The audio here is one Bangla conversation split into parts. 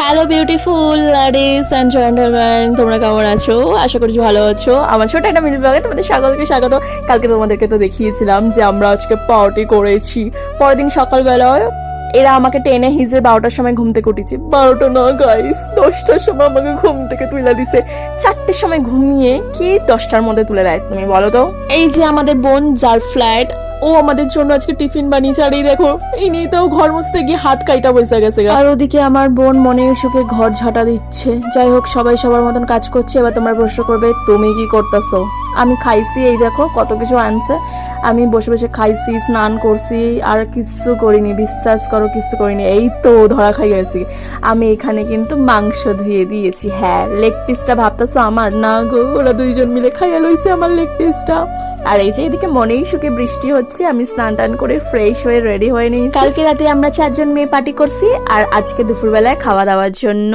Hello beautiful ladies and gentleman, তোমরা কেমন আছো? আশা করছি ভালো আছো। আমার ছোট একটা মিনি ব্লগে তোমাদের সকলকে স্বাগত। কালকে তোমাদেরকে তো দেখিয়েছিলাম যে আমরা আজকে পার্টি করেছি। পরের দিন সকালবেলায় এরা আমাকে টেনে হিজে 12টার সময় ঘুম থেকে উঠেছে। 12টা না গাইস, 10টার সময় আমাকে ঘুম থেকে তুলে দিছে। 4টের সময় ঘুমিয়ে কি 10টার মধ্যে তুলে দেয় তুমি বলো তো? এই যে আমাদের বোন যার ফ্ল্যাট, ও আমাদের জন্য আজকে টিফিন বানিয়েছে। আর এই দেখো, এই নিয়ে তো ঘর মুছতে গিয়ে হাত কাইটা বসে গেছে। আর ওদিকে আমার বোন মনের সুখে ঘর ঝাঁটা দিচ্ছে। যাই হোক, সবাই সবার মতন কাজ করছে। এবার তোমরা প্রশ্ন করবে তুমি কি করতেছো। আমি খাইছি, এই দেখো কত কিছু আনছে। আমি বসে বসে খাইছি, স্নান করছি, আর কিছু করিনি, বিশ্বাস করো কিছু করিনি। এই তো ধরা খাই গেছি। আমি এখানে কিন্তু মাংস ধুয়ে দিয়েছি। হ্যাঁ, লেগ পিসটা ভাবতেছো আমার না গো, ওরা দুইজন মিলে খাইয়া লইছে আমার লেগ পিসটা। আর এই যে এদিকে মনেই সুখে বৃষ্টি হচ্ছে। আমি স্নান টান করে ফ্রেশ হয়ে রেডি হয়ে নিয়েছি। কালকে রাতে আমরা 4জন মেয়ে পার্টি করছি, আর আজকে দুপুরবেলায় খাওয়া দাওয়ার জন্য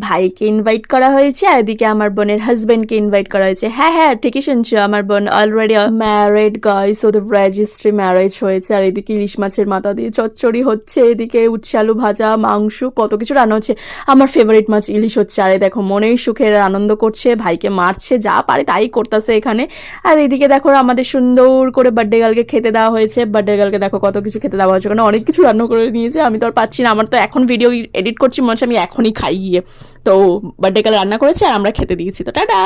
ভাইকে ইনভাইট করা হয়েছে, আর এদিকে আমার বোনের হাজবেন্ডকে ইনভাইট করা হয়েছে। হ্যাঁ হ্যাঁ, ঠিকই শুনছো, আমার বোন অলরেডি ম্যারিড গাইস, ওদের রেজিস্ট্রি ম্যারেজ হয়েছে। আর এদিকে ইলিশ মাছের মাথা দিয়ে চচ্চড়ি হচ্ছে, এদিকে উচ্ছে আলু ভাজা, মাংস, কত কিছু রান্না হচ্ছে। আমার ফেভারিট মাছ ইলিশ হচ্ছে। আর দেখো মনেই সুখে আনন্দ করছে, ভাইকে মারছে, যা পারে তাই করতেছে এখানে। আর এদিকে দেখো আমাদের সুন্দর করে বার্থডে গার্লকে খেতে দেওয়া হয়েছে। বার্থডে গার্লকে দেখো কত কিছু খেতে দেওয়া হয়েছে, কারণ অনেক কিছু রান্না করে নিয়েছে। আমি তো আর পাচ্ছি না, আমার তো এখন ভিডিও এডিট করছি, মনে হচ্ছে আমি এখনই খাই গিয়ে। তো বার্থডে গার্ল রান্না করেছে আর আমরা খেতে দিয়েছি। তো টাটা।